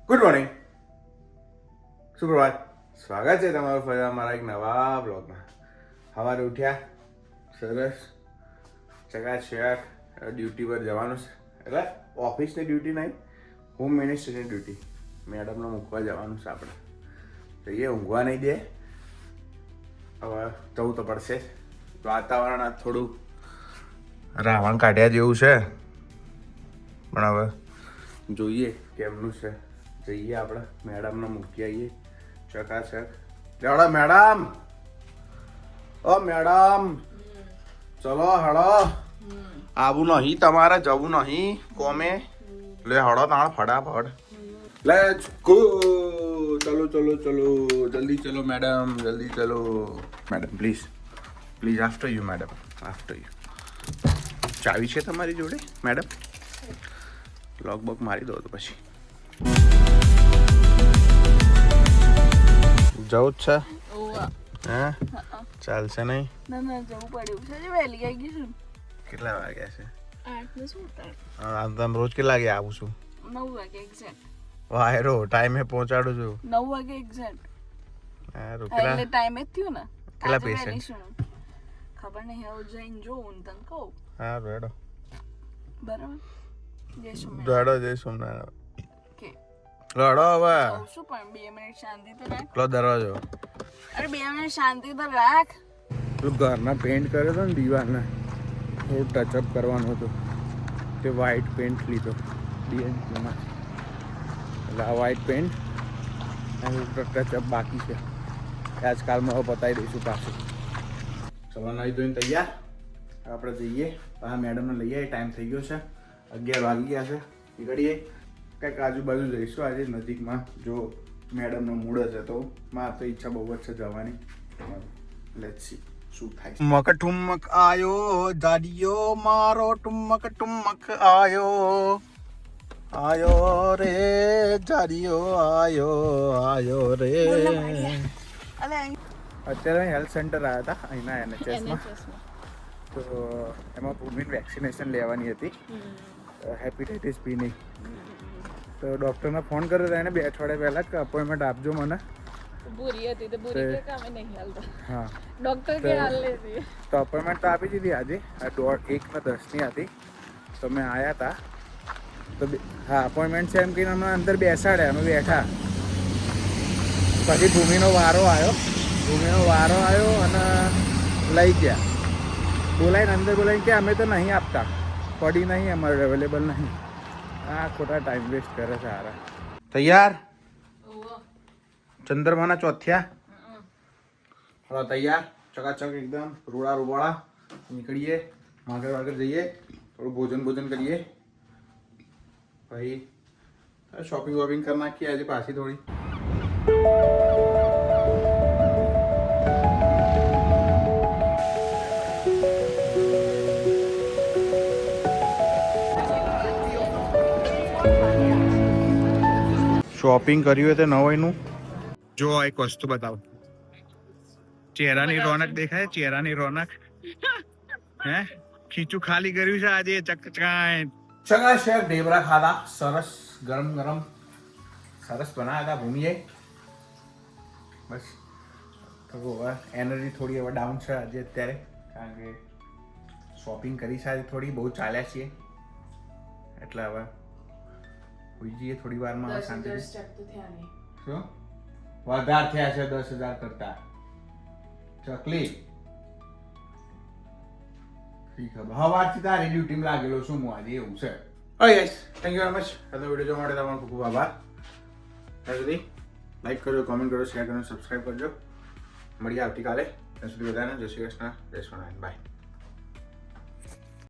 Good morning, સુપ્રભાત. સ્વાગત છે તમારું ફરી અમારા એક નવા બ્લોગમાં. સવારે ઉઠ્યા, સરસ ચકાચક ડ્યુટી પર જવાનું છે. એટલે ઓફિસની ડ્યુટી નહીં, હોમ મિનિસ્ટ્રીની ડ્યુટી. મેડમને મૂકવા જવાનું છે આપણે. જઈએ, ઊંઘવા નહીં દે. હવે જવું તો પડશે. વાતાવરણ આ થોડું રાવણ કાઢ્યા જેવું છે, પણ હવે જોઈએ કેમનું છે. જઈએ આપણે મેડમને મૂકી આવીએ ચકાચક. લેવડો મેડમ, ઓ મેડમ, ચલો હળો. આવું નહીં તમારે, જવું નહીં કોમે. લે હળો તાણ ફટાફટ. Let's go. ચલો ચલો ચલો, જલ્દી ચલો મેડમ, જલ્દી ચલો madam. Please please, after you madam, after you. ચાવી છે તમારી જોડે મેડમ? લોક બોક મારી દો તો પછી. જવું જ છે? હે, ચાલશે નહીં? ના જવું પડ્યું છે. વહેલી આવી ગઈ છું. કેટલા વાગ્યા છે? 8 ને શું થાય? તમે રોજ કેટલા વાગે આવું છું? 9 વાગે એક્ઝેક્ટ. વાયરો ટાઈમે પહોંચાડું છું. 9 વાગે એક્ઝેક્ટ. હારું. એટલે ટાઈમે જ થયું ને. કેટલા આજે patient? વહેલી છું. ખબર નહીં, હવે જઈને જોઉં ને તને કહું. હા રેડો બરાબર. જઈશું મેં. રેડો જઈશું ને. કે લડો હવે. કહું છું પણ 2 મિનિટ શાંતિ તો રાખ. લો દરવાજો. અરે 2 મિનિટ શાંતિ તો રાખ. પેલું ઘરના પેન્ટ કર્યો હતો ને દિવાલને, થોડું ટચઅપ કરવાનું હતું. તે વ્હાઈટ પેન્ટ લીધો ડીએનસીમાં. એટલે આ વ્હાઈટ પેન્ટ અને ટચઅપ બાકી છે. આજકાલમાં હવે પતાવી દઈશું પાછું. ચલો નાઈ ધોઈને તૈયાર. આપણે જઈએ હા મેડમને લઈ આવીએ. ટાઈમ થઈ ગયો છે, 11 વાગી ગયા છે. નીકળીએ, કંઈક આજુબાજુ જઈશું આજે નજીકમાં. જો મેડમનો મૂડ હશે તો. મારે તો ઈચ્છા બહુ જ છે જવાની. લેટ્સ સી શું થાય. મક ઠુમક આયો જાડિયો મારો, ઠુમક ઠુમક આયો. આયો રે જાડિયો, આયો આયો રે. અલે અત્યારે હેલ્થ સેન્ટર આવ્યા હતા અહીંના NHSમાં. તો એમાં ભૂમિની વેક્સિનેશન લેવાની હતી, હેપેટાઇટિસ બીની. તો ડૉક્ટરને ફોન કર્યો હતો એને 2 અઠવાડિયા પહેલાં કે અપોઇન્ટમેન્ટ આપજો મને. બુરી હતી તો બુરી કે કામે નહીં હાલતા. હા, ડોક્ટર કે હાલ લેતી. તો અપોઇન્ટમેન્ટ તો આપી દીધી આજે. 1:01:10 હતી. તો મેં આવ્યા હતા તો હા અપોઇન્ટમેન્ટ છે એમ કહીને અમને અંદર બેસાડ્યા. અમે બેઠા. પછી ભૂમિનો વારો આવ્યો અને લઈ ગયા. બોલાવીને અંદર બોલાવીને કે અમે તો નહીં આપતા, પડી નહીં, અમારે અવેલેબલ નહીં. આ ખોટા ટાઈમ વેસ્ટ કરે છે હારા. તૈયાર? ચંદ્રમાના ચોથ્યા. હવે તૈયાર ચકાચક એકદમ રૂડા રૂવાળા. નીકળીએ, માર્કેટ જઈએ, થોડું ભોજન કરીએ, પછી શોપિંગ વોપિંગ કરી નાખીએ આજે પાછી થોડી. શોપિંગ કર્યું હોય તો નવાઈનું. જો એક વસ્તુ બતાવો. ચહેરાની રોનક દેખાય? ચહેરાની રોનક. હે, ખીચું ખાલી કર્યું છે આજે. ચકાચક ઢેબરા ખાધા. સરસ ગરમ ગરમ સરસ બનાવ્યા હતા ભૂમિએ. બસ હવે એનર્જી થોડી હવે ડાઉન છે આજે અત્યારે, કારણ કે શોપિંગ કરી છે આજે થોડી. બહુ ચાલ્યા છીએ એટલે હવે હોઈ જઈએ થોડી વારમાં શાંતિથી. શું વધાર થયા છે 10,000 કરતા? ચકલી હવારથી તારી ડ્યુટીમાં લાગેલો છું હું આજે, એવું છે. Okay guys, thank you very much. આજનો વિડીયો જોવા માટે તમારો ખૂબ ખૂબ આભાર. ત્યાં સુધી લાઈક કરજો, કોમેન્ટ કરજો, શેર કરજો, સબસ્ક્રાઈબ કરજો. મળીએ આવતીકાલે. ત્યાં સુધી બધાને જય શ્રી કૃષ્ણ, જય સ્વામિનારાયણ. બાય.